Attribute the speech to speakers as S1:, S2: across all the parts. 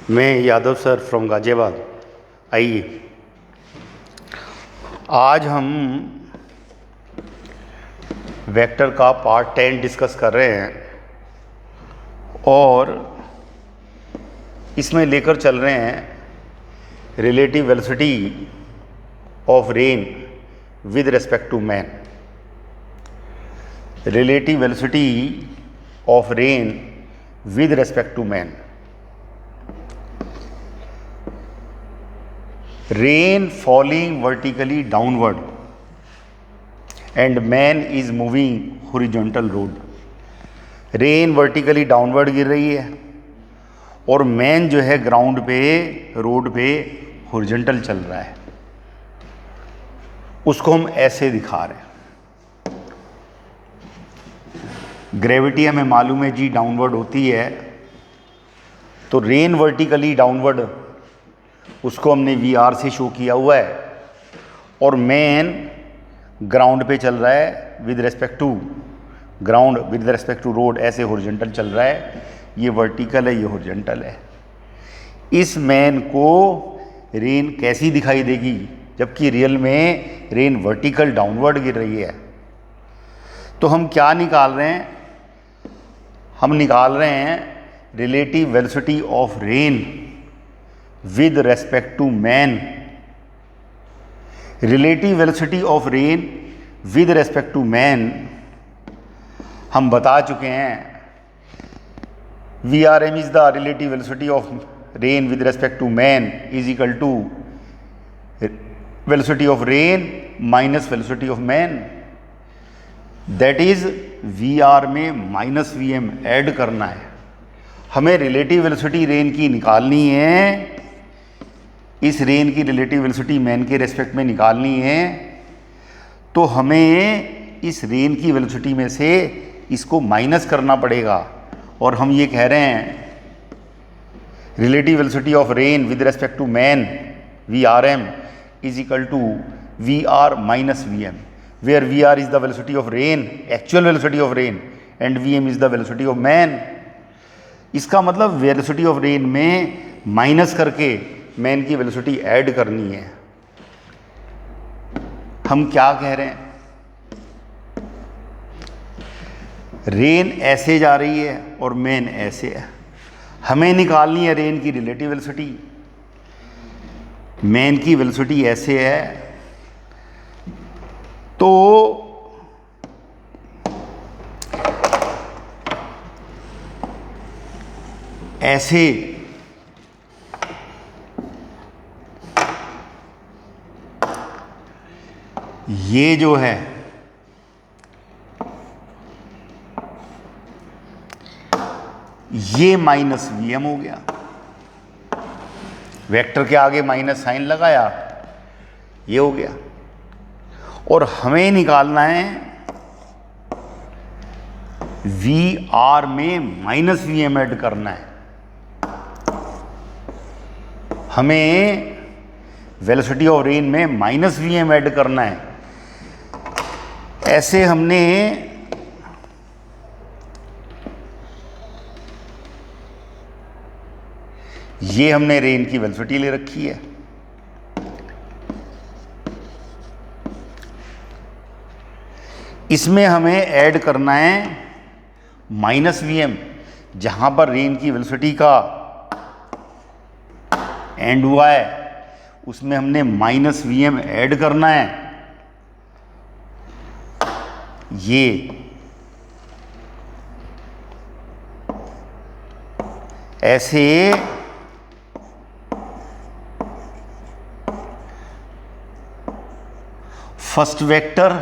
S1: मैं Yadav sir from Ghaziabad. आइए आज हम वेक्टर का पार्ट 10 डिस्कस कर रहे हैं और इसमें लेकर चल रहे हैं relative velocity of rain with respect to man. Relative velocity of rain with respect to man. Rain falling vertically downward and man is moving horizontal road। Rain vertically downward गिर रही है और मैन जो है ग्राउंड पे road पे horizontal चल रहा है। उसको हम ऐसे दिखा रहे हैं। ग्रेविटी हमें मालूम है जी डाउनवर्ड होती है, तो रेन वर्टिकली डाउनवर्ड उसको हमने VR से शो किया हुआ है और मैन ग्राउंड पे चल रहा है with respect to ground, with respect to road, ऐसे हॉरिजॉन्टल चल रहा है। ये वर्टिकल है, ये हॉरिजॉन्टल है। इस मैन को रेन कैसी दिखाई देगी जबकि रियल में रेन वर्टिकल डाउनवर्ड गिर रही है? तो हम क्या निकाल रहे हैं? हम निकाल रहे हैं relative velocity of rain with respect to man। relative velocity of rain with respect to man हम बता चुके हैं। VRM is the relative velocity of rain with respect to man is equal to velocity of rain minus velocity of man। that is VR में minus VM add करना है। हमें relative velocity rain की निकालनी है, इस रेन की relative velocity man के रेस्पेक्ट में निकालनी है। तो हमें इस रेन की वेलोसिटी में से इसको माइनस करना पड़ेगा और हम ये कह रहे हैं relative velocity of rain with respect to man VRM is equal to VR minus VM, where VR is the velocity of rain, actual velocity of rain, and VM is the velocity of man. इसका मतलब velocity of rain में minus करके man की velocity add करनी है। हम क्या कह रहे हैं? रेन ऐसे जा रही है और मैन ऐसे है। हमें निकालनी है रेन की रिलेटिव वेलोसिटी। मैन की वेलोसिटी ऐसे है, तो ऐसे ये जो है ये माइनस VM हो गया। वेक्टर के आगे माइनस साइन लगाया, ये हो गया। और हमें निकालना है VR में माइनस VM ऐड करना है। हमें वेलोसिटी ऑफ रेन में माइनस VM ऐड करना है। ऐसे हमने ये हमने रेन की वेलोसिटी ले रखी है। इसमें हमें ऐड करना है माइनस VM। जहां पर रेन की वेलोसिटी का एंड हुआ है उसमें हमने माइनस VM ऐड करना है। ये ऐसे फर्स्ट वेक्टर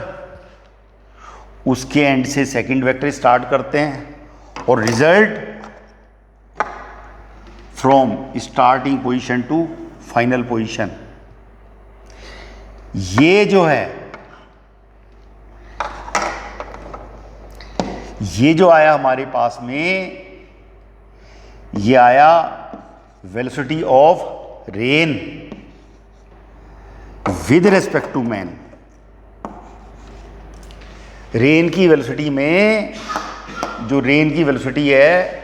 S1: उसके एंड से सेकंड वेक्टर स्टार्ट करते हैं और result from starting position to final position. ये जो है, ये जो आया हमारे पास में, ये आया velocity of rain with respect to man. Rain की वेलोसिटी में जो रेन की वेलोसिटी है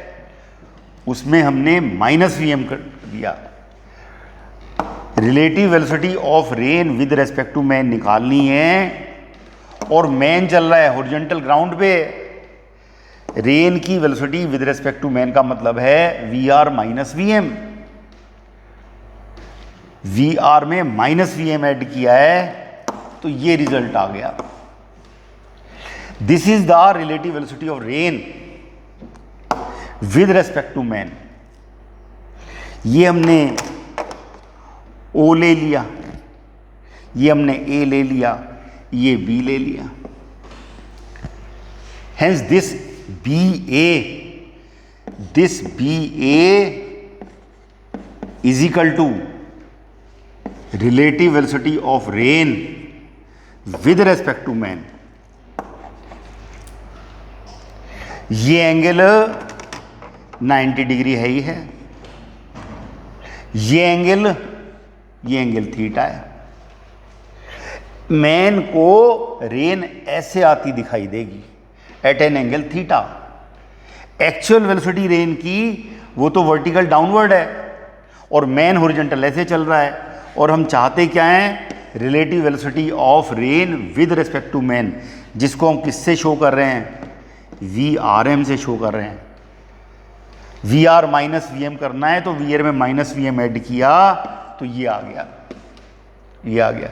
S1: उसमें हमने माइनस वी एम कर दिया। Relative velocity of rain with respect to man निकालनी है, और मैन चल रहा है हॉरिजॉन्टल ग्राउंड पे। रेन की velocity with respect to man का मतलब है V R minus V M. V R में माइनस वी एम एड किया है, तो ये रिजल्ट आ गया। This is the relative velocity of rain with respect to man. ये हमने ओ ले लिया, ये हमने ए ले लिया, ये बी ले लिया। Hence this B A is equal to relative velocity of rain with respect to man. ये एंगल 90 डिग्री है ही है, ये एंगल थीटा है। मैन को रेन ऐसे आती दिखाई देगी at an angle theta. Actual velocity rain की वो तो वर्टिकल डाउनवर्ड है, और मैन हॉरिजॉन्टल ऐसे चल रहा है। और हम चाहते क्या हैं? Relative velocity of rain with respect to man, जिसको हम किससे शो कर रहे हैं? वी आर एम से शो कर रहे हैं। V R minus V M करना है, तो वी आर में माइनस वी एम एड किया, तो ये आ गया, ये आ गया।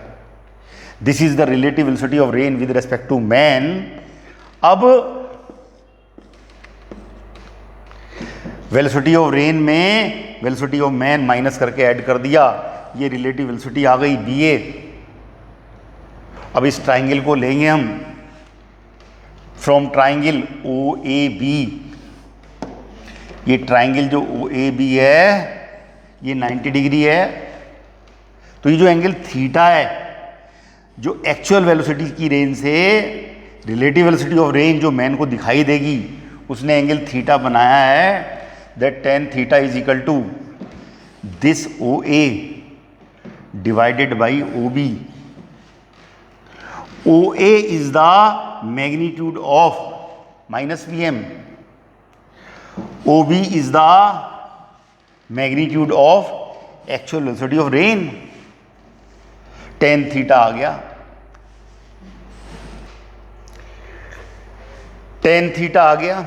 S1: This is the relative velocity of rain with respect to man. अब वेलोसिटी ऑफ रेन में वेलोसिटी ऑफ मैन माइनस करके ऐड कर दिया, ये रिलेटिव वेलोसिटी आ गई बी ए। अब इस ट्राइंगल को लेंगे हम from triangle O A B. ये ट्राइंगल जो ओ ए बी है ये 90 डिग्री है, तो ये जो एंगल थीटा है, जो एक्चुअल वेलोसिटी की रेंज से रिलेटिव वेलोसिटी ऑफ रेन जो मैन को दिखाई देगी, उसने एंगल थीटा बनाया है। That tan theta is equal to this O A divided by O B. O A is the magnitude of minus V M, O B is the magnitude of actual velocity of rain. Tan theta आ गया, tan theta आ गया,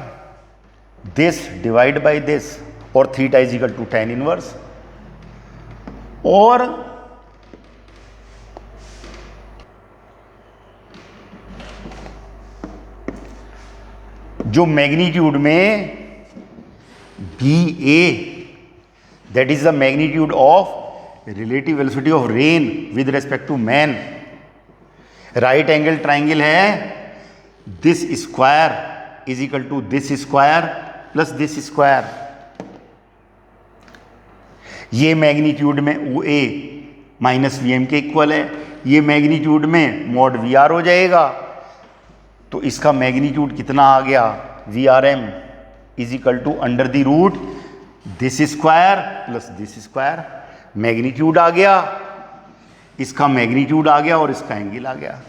S1: this divide by this, और theta is equal to tan inverse. और जो magnitude में B A, that is the magnitude of relative velocity of rain with respect to man. Right angle triangle है, this square is equal to this square plus this square. ये magnitude में O A minus V M के equal है, ये magnitude में mod we are हो जाएगा। तो इसका मैग्नीट्यूड कितना आ गया? V R M is equal to under the root this square plus this square. Magnitude आ गया, इसका मैग्नीट्यूड आ गया, और इसका एंगल आ गया।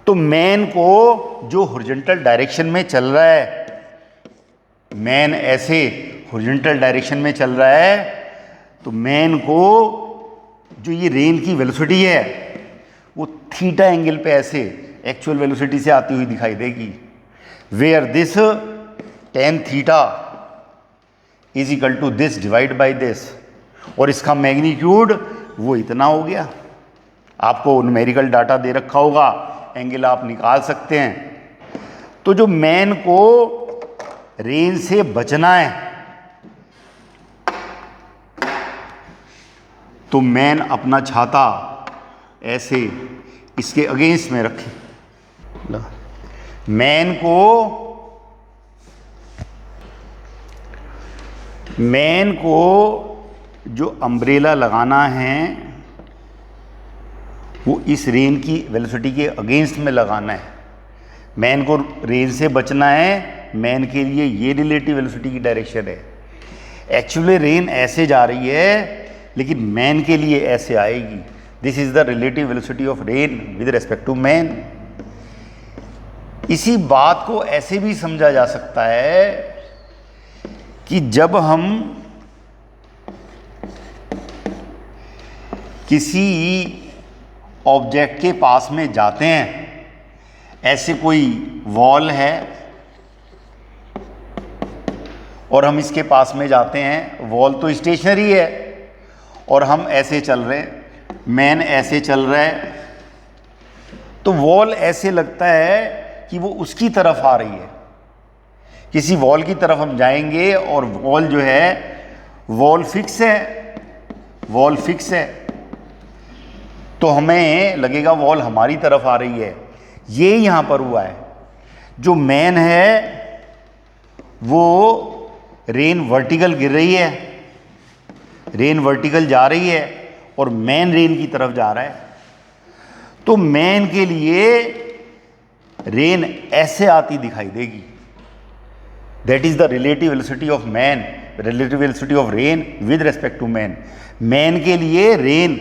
S1: तो मैन को जो हॉरिजॉन्टल डायरेक्शन में चल रहा है, मैन ऐसे हॉरिजॉन्टल डायरेक्शन में चल रहा है, तो मैन को जो ये रेन की वेलोसिटी है वो थीटा एंगल पे ऐसे एक्चुअल वेलोसिटी से आती हुई दिखाई देगी। Where this tan theta is equal to this divide by this, और इसका मैग्नीट्यूड वो इतना हो गया। आपको न्यूमेरिकल डाटा दे रखा होगा, एंगल आप निकाल सकते हैं। तो जो मैन को रेन से बचना है, तो मैन अपना छाता ऐसे इसके अगेंस्ट में रखे। मैन को जो अम्ब्रेला लगाना है वो इस रेन की वेलोसिटी के अगेंस्ट में लगाना है। मैन को रेन से बचना है, मैन के लिए ये रिलेटिव वेलोसिटी की डायरेक्शन है। एक्चुअली रेन ऐसे जा रही है, लेकिन मैन के लिए ऐसे आएगी। This is the relative velocity of rain with respect to man. इसी बात को ऐसे भी समझा जा सकता है कि जब हम किसी ऑब्जेक्ट के पास में जाते हैं, ऐसे कोई वॉल है और हम इसके पास में जाते हैं, वॉल तो स्टेशनरी है और हम ऐसे चल रहे हैं, मैन ऐसे चल रहा है, तो वॉल ऐसे लगता है कि वो उसकी तरफ आ रही है। किसी वॉल की तरफ हम जाएंगे और वॉल जो है, वॉल फिक्स है, वॉल फिक्स है, तो हमें लगेगा वॉल हमारी तरफ आ रही है। ये यहां पर हुआ है। जो मैन है वो रेन वर्टिकल गिर रही है, रेन वर्टिकल जा रही है और मैन रेन की तरफ जा रहा है। तो मैन के लिए रेन ऐसे आती दिखाई देगी। That is the relative velocity of man, relative velocity of rain with respect to man. Man के लिए रेन,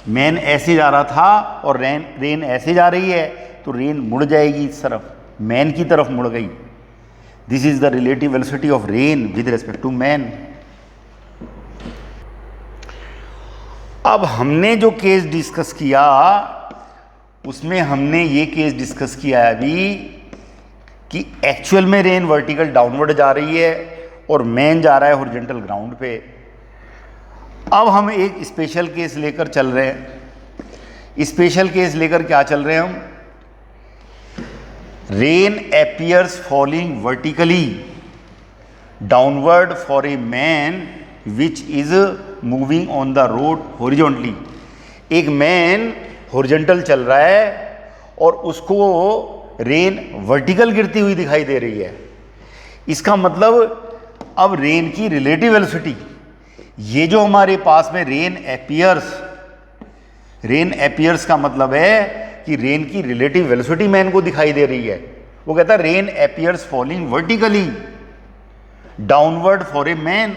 S1: मैन ऐसे जा रहा था और रेन ऐसे जा रही है, तो रेन मुड़ जाएगी इस तरफ, मैन की तरफ मुड़ गई। This is the relative velocity of rain with respect to man. अब हमने जो केस डिस्कस किया उसमें हमने ये केस डिस्कस किया है अभी कि एक्चुअल में रेन वर्टिकल डाउनवर्ड जा रही है और मैन जा रहा है हॉरिजॉन्टल ग्राउंड पे। अब हम एक स्पेशल केस लेकर चल रहे हैं। स्पेशल केस लेकर क्या चल रहे हैं हम? Rain appears falling vertically downward for a man which is moving on the road horizontally। एक मैन हॉरिजॉन्टल चल रहा है और उसको रेन वर्टिकल गिरती हुई दिखाई दे रही है। इसका मतलब अब रेन की रिलेटिव वेलोसिटी, ये जो हमारे पास में रेन एपियर्स का मतलब है कि रेन की रिलेटिव वेलोसिटी मैन को दिखाई दे रही है। वो कहता है rain appears falling vertically downward for a man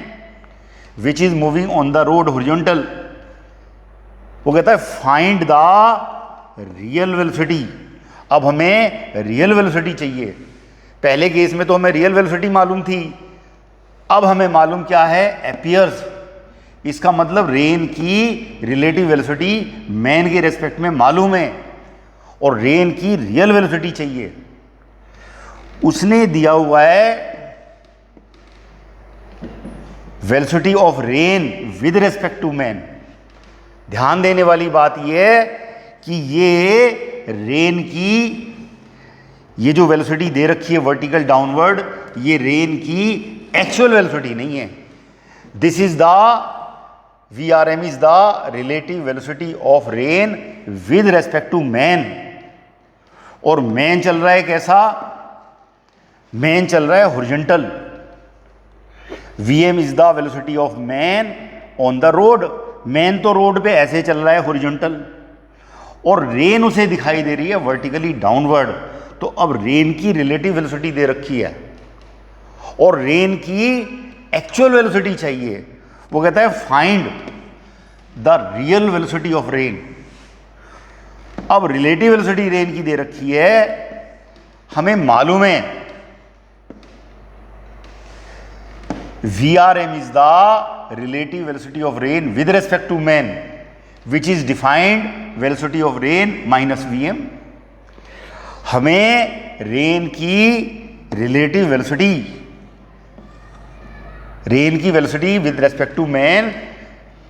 S1: which is moving on the road horizontal. वो कहता है फाइंड द रियल वेलोसिटी। अब हमें रियल वेलोसिटी चाहिए। पहले केस में तो हमें रियल वेलोसिटी मालूम थी, अब हमें मालूम क्या है? एपियर्स। इसका मतलब रेन की रिलेटिव वेलोसिटी मैन के रेस्पेक्ट में मालूम है और रेन की रियल वेलोसिटी चाहिए। उसने दिया हुआ है velocity of rain with respect to man. ध्यान देने वाली बात यह है कि ये रेन की ये जो वेलोसिटी दे रखी है वर्टिकल डाउनवर्ड, ये रेन की एक्चुअल वेलोसिटी नहीं है। This is the VRM is the relative velocity of rain with respect to man. और मैन चल रहा है कैसा? मैन चल रहा है horizontal. VM is the velocity of man on the road. Man तो रोड पे ऐसे चल रहा है हॉरिजॉन्टल और रेन उसे दिखाई दे रही है वर्टिकली डाउनवर्ड। तो अब रेन की रिलेटिव वेलोसिटी दे रखी है और रेन की एक्चुअल वेलोसिटी चाहिए। वो कहता है find the real velocity of rain. अब रिलेटिव वेलोसिटी रेन की दे रखी है, हमें मालूम है VRM is the relative velocity of rain with respect to man, which is defined velocity of rain minus VM। हमें रेन की रिलेटिव वेलोसिटी, रेन की velocity with respect to man,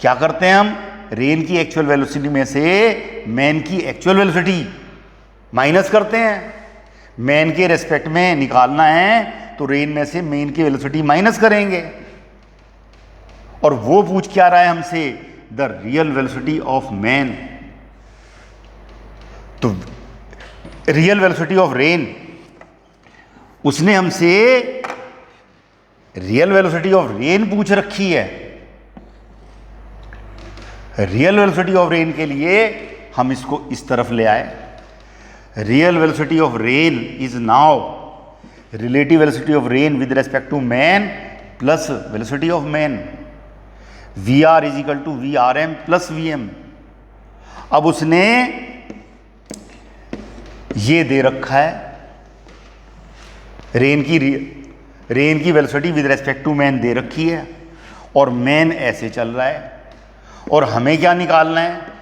S1: क्या करते हैं हम? रेन की एक्चुअल वेलोसिटी में से मैन की एक्चुअल वेलोसिटी माइनस करते हैं। मैन के रेस्पेक्ट में निकालना है तो रेन में से मैन की वेलोसिटी माइनस करेंगे। और वो पूछ क्या रहा है हमसे? The real velocity of man. तो रियल वेलोसिटी ऑफ रेन, उसने हमसे रियल वेलोसिटी ऑफ रेन पूछ रखी है। रियल वेलोसिटी ऑफ रेन के लिए हम इसको इस तरफ ले आए। Real velocity of rain is now relative velocity of rain with respect to man plus velocity of man. VR is equal to VRM plus VM। अब उसने ये दे रखा है रेन की रेन की velocity with respect to man दे रखी है और मैन ऐसे चल रहा है, और हमें क्या निकालना है?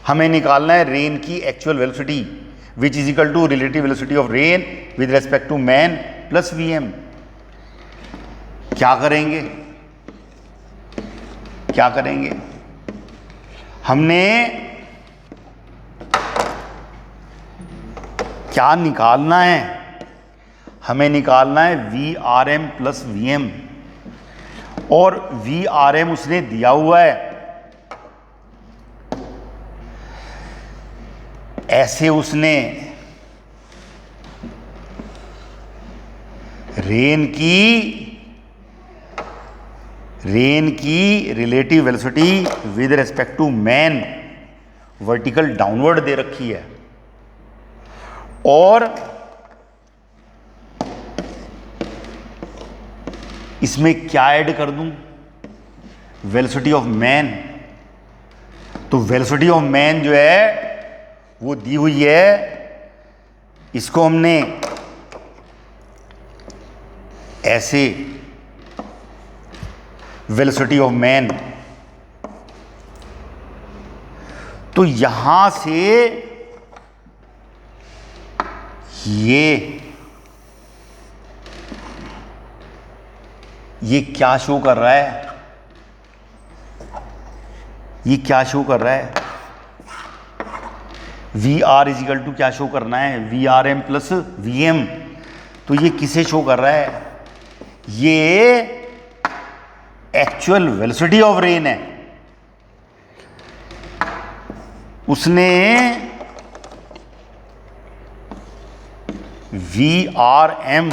S1: हमें निकालना है रेन की actual velocity which is equal to relative velocity of rain with respect to man plus V M. क्या करेंगे? क्या करेंगे? हमने क्या निकालना है? हमें निकालना है V R M plus V M, और वी आर एम उसने दिया हुआ है ऐसे। उसने रेन की relative velocity with respect to man vertical downward दे रखी है, और इसमें क्या ऐड कर दूं? Velocity of man. तो वेलोसिटी ऑफ मैन जो है वो दी हुई है, इसको हमने ऐसे वेलोसिटी ऑफ मैन, तो यहां से ये क्या शो कर रहा है? ये क्या शो कर रहा है? वी आर इजिकल टू क्या शो करना है? V R M plus V M. तो ये किसे शो कर रहा है? ये एक्चुअल वेलोसिटी ऑफ रेन है। उसने V R M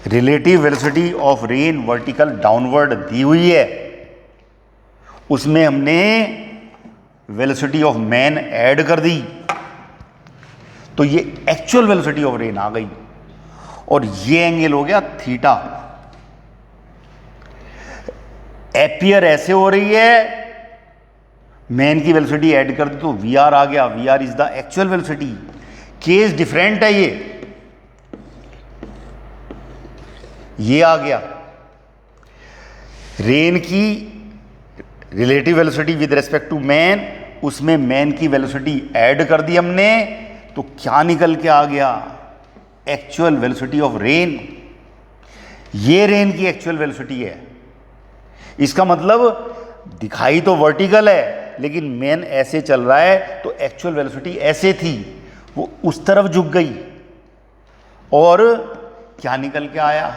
S1: relative velocity of rain vertical downward दी हुई है, उसमें हमने वेलोसिटी ऑफ मैन ऐड कर दी, तो ये एक्चुअल वेलोसिटी ऑफ रेन आ गई। और ये एंगल हो गया थीटा। एपियर ऐसे हो रही है, मैन की वेलोसिटी ऐड कर दी तो वी आर आ गया। V R is the actual velocity. Case different है, ये आ गया। रेन की relative velocity with respect to man, उसमें मैन की वेलोसिटी ऐड कर दी हमने, तो क्या निकल के आ गया? Actual velocity of rain. ये रेन की एक्चुअल वेलोसिटी है। इसका मतलब दिखाई तो वर्टिकल है, लेकिन मैन ऐसे चल रहा है, तो एक्चुअल वेलोसिटी ऐसे थी, वो उस तरफ झुक गई, और क्या निकल के आया?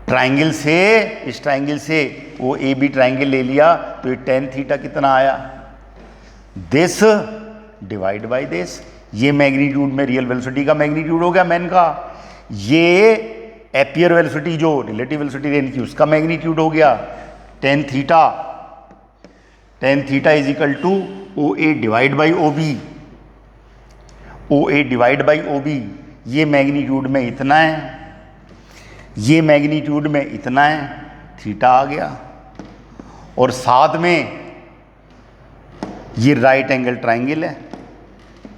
S1: ट्राइंगल से, इस ट्राइंगल से वो ए बी ट्राइंगल ले लिया, तो ये टेन थीटा कितना आया? This divide by this. ये मैग्नीट्यूड में रियल वेलोसिटी का मैग्नीट्यूड हो गया मैन का। ये एपियर वेलोसिटी जो रिलेटिव वेलोसिटी रेन की, उसका मैग्नीट्यूड हो गया tan theta. Tan theta is equal to O A divide by O B. O A divide by O B, ये मैग्नीट्यूड में इतना है, ये मैग्नीट्यूड में इतना है, थीटा आ गया। और साथ में ये राइट एंगल ट्राइंगल है,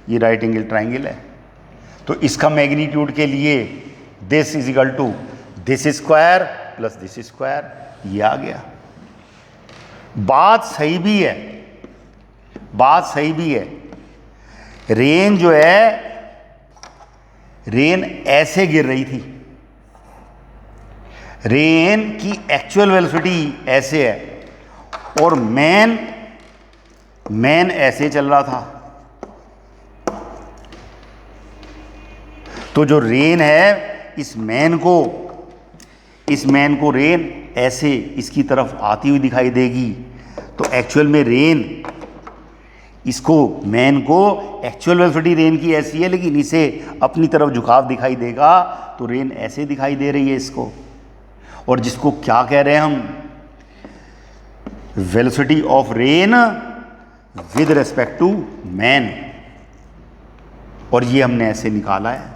S1: ये राइट एंगल ट्राइंगल है, तो इसका मैग्नीट्यूड के लिए this is equal to this square plus this square, ये आ गया। बात सही भी है, बात सही भी है। रेन जो है, रेन ऐसे गिर रही थी, रेन की एक्चुअल वेलोसिटी ऐसे है, और मैन ऐसे चल रहा था। तो जो रेन है, इस मैन को रेन ऐसे इसकी तरफ आती हुई दिखाई देगी, तो एक्चुअल में रेन इसको, मैन को एक्चुअल वेलोसिटी रेन की ऐसी है, लेकिन इसे अपनी तरफ झुकाव दिखाई देगा, तो रेन ऐसे दिखाई दे रही है इसको। और जिसको क्या कह रहे हैं हम? Velocity of rain with respect to man, और ये हमने ऐसे निकाला है।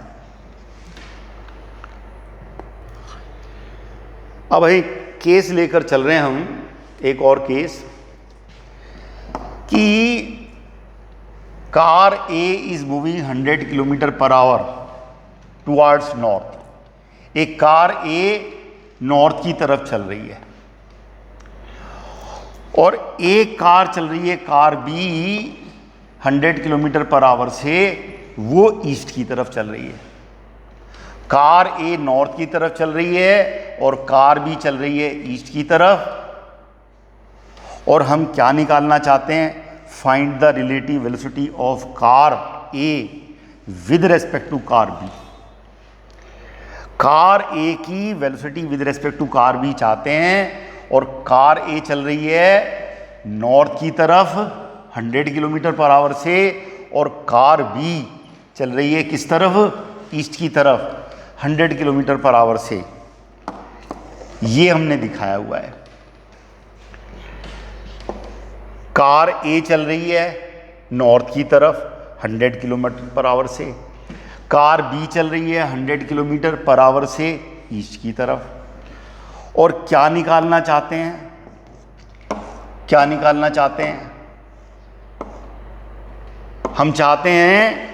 S1: अब एक केस लेकर चल रहे हैं हम, एक और केस, कि car A is moving 100 kilometre per our towards north. एक कार ए नॉर्थ की तरफ चल रही है और एक कार चल रही है, car B 100 kilometre per hour से वो ईस्ट की तरफ चल रही है। कार ए नॉर्थ की तरफ चल रही है और कार बी चल रही है ईस्ट की तरफ। और हम क्या निकालना चाहते हैं? Find the relative velocity of car A with respect to car B. Car A की velocity with respect to car B चाहते हैं और कार ए चल रही है नॉर्थ की तरफ 100 किलोमीटर पर आवर से और कार बी चल रही है किस तरफ? ईस्ट की तरफ 100 किलोमीटर पर आवर से। ये हमने दिखाया हुआ है। कार ए चल रही है नॉर्थ की तरफ 100 किलोमीटर पर आवर से, कार बी चल रही है 100 किलोमीटर पर आवर से ईस्ट की तरफ। और क्या निकालना चाहते हैं? क्या निकालना चाहते हैं? हम चाहते हैं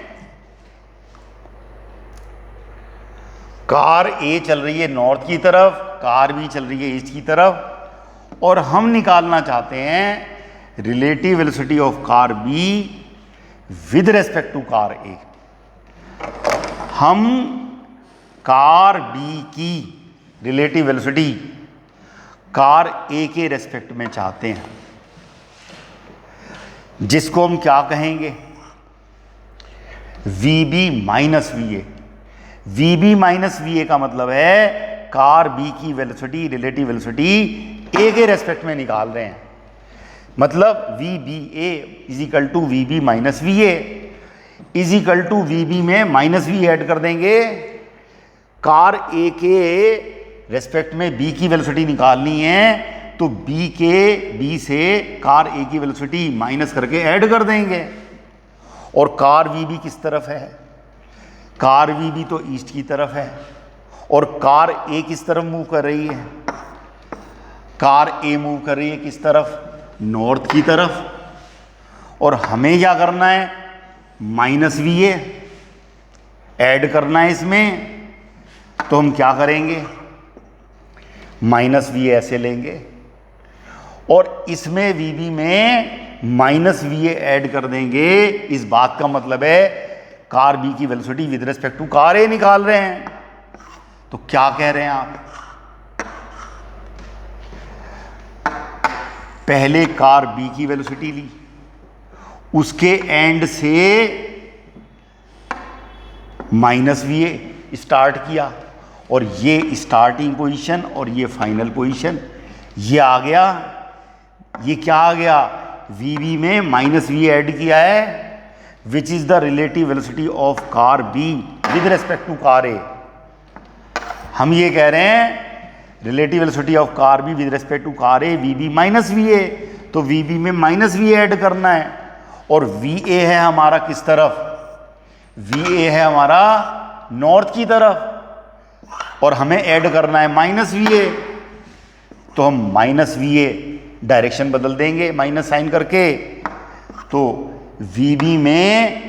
S1: कार ए चल रही है नॉर्थ की तरफ, कार बी चल रही है ईस्ट की तरफ, और हम निकालना चाहते हैं relative velocity of car B with respect to car A. हम कार बी की रिलेटिव वेलोसिटी कार ए के रेस्पेक्ट में चाहते हैं, जिसको हम क्या कहेंगे? VB minus VA। VB minus VA का मतलब है कार बी की वेलोसिटी, रिलेटिव वेलोसिटी ए के रेस्पेक्ट में निकाल रहे हैं। मतलब VBA is equal to VB minus VA is equal to VB में माइनस V ऐड कर देंगे। कार ए के रेस्पेक्ट में B की वेलोसिटी निकालनी है तो B से कार ए की वेलोसिटी माइनस करके ऐड कर देंगे। और कार VB किस तरफ है? कार VB तो ईस्ट की तरफ है और कार ए किस तरफ मूव कर रही है? कार ए मूव कर रही है किस तरफ? नॉर्थ की तरफ। और हमें क्या करना है? माइनस VA ऐड करना है इसमें। तो हम क्या करेंगे? माइनस VA ऐसे लेंगे और इसमें VB में माइनस VA ऐड कर देंगे। इस बात का मतलब है कार बी की velocity with respect to car A निकाल रहे हैं। तो क्या कह रहे हैं आप? पहले कार बी की वेलोसिटी ली, उसके एंड से माइनस VA स्टार्ट किया और ये स्टार्टिंग पोजीशन और ये फाइनल पोजीशन ये आ गया। ये क्या आ गया? VB में माइनस VA ऐड किया है which is the relative velocity of car B with respect to car A. हम ये कह रहे हैं relative velocity of car B with respect to car A VB minus VA, तो VB में माइनस VA ऐड करना है। और VA है हमारा किस तरफ? VA है हमारा नॉर्थ की तरफ और हमें ऐड करना है माइनस VA। तो हम माइनस VA डायरेक्शन बदल देंगे माइनस साइन करके, तो VB में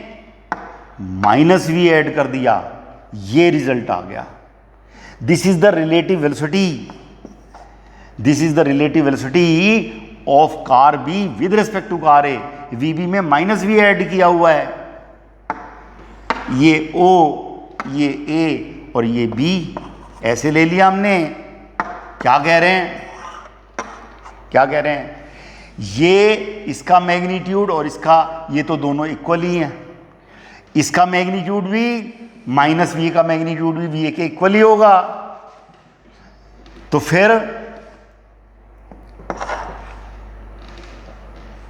S1: माइनस VA ऐड कर दिया, ये रिजल्ट आ गया। This is the relative velocity, this is the relative velocity of car B with respect to car A. VB में माइनस VA ऐड किया हुआ है। ये O, ये A और ये B ऐसे ले लिया हमने। क्या कह रहे हैं? क्या कह रहे हैं? ये इसका मैग्नीट्यूड और इसका, ये तो दोनों इक्वल ही हैं। इसका मैग्नीट्यूड भी माइनस VA का मैग्नीट्यूड भी VA के इक्वल ही होगा। तो फिर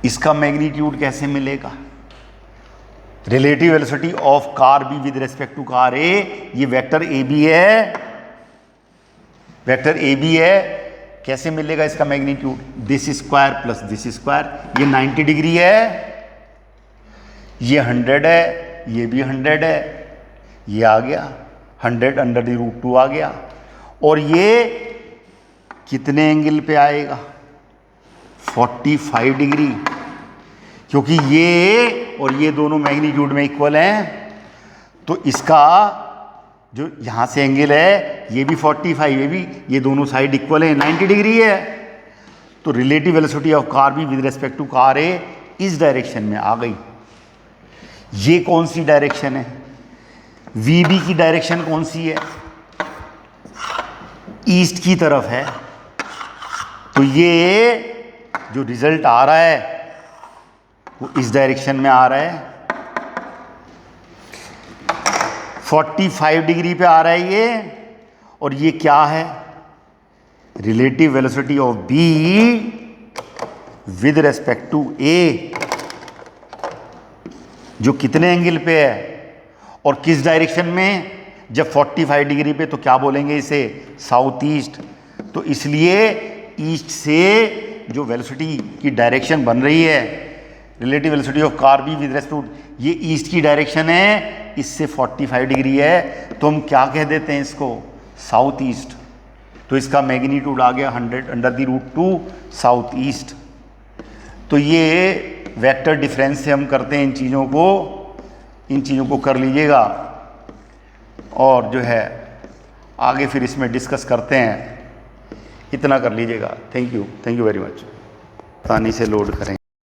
S1: इसका मैग्नीट्यूड कैसे मिलेगा? Relative velocity of car B with respect to car A, ये वेक्टर AB है, वेक्टर AB है। कैसे मिलेगा इसका magnitude? This square plus this square, ये 90 डिग्री है, ये 100 है, ये भी 100 है, ये आ गया 100 अंडर द रूट 2 आ गया। और ये कितने एंगल पे आएगा? 45 डिग्री, क्योंकि ये और ये दोनों मैग्नीट्यूड में इक्वल हैं। तो इसका जो यहाँ से एंगल है ये भी 45, ये दोनों साइड इक्वल है, 90 डिग्री है। तो relative velocity of car B with respect to car A इस डायरेक्शन में आ गई। ये कौन सी डायरेक्शन है? वी बी की डायरेक्शन कौन सी है? ईस्ट की तरफ है। तो ये जो रिजल्ट आ रहा है वो इस डायरेक्शन में आ रहा है, 45 डिग्री पे आ रहा है ये। और ये क्या है? Relative velocity of B with respect to A, जो कितने एंगल पे है और किस डायरेक्शन में? जब 45 डिग्री पे, तो क्या बोलेंगे इसे? South east. तो इसलिए ईस्ट से जो वेलोसिटी की डायरेक्शन बन रही है, relative velocity of car B with respect to, ये ईस्ट की डायरेक्शन है, इससे 45 डिग्री है, तो हम क्या कह देते हैं इसको? South east. तो इसका मैग्नीट्यूड आ गया 100√2 साउथ ईस्ट। तो ये वेक्टर डिफरेंस से हम करते हैं इन चीज़ों को कर लीजिएगा, और जो है आगे फिर इसमें डिस्कस करते हैं। इतना कर लीजिएगा। Thank you very much. पानी से लोड करें।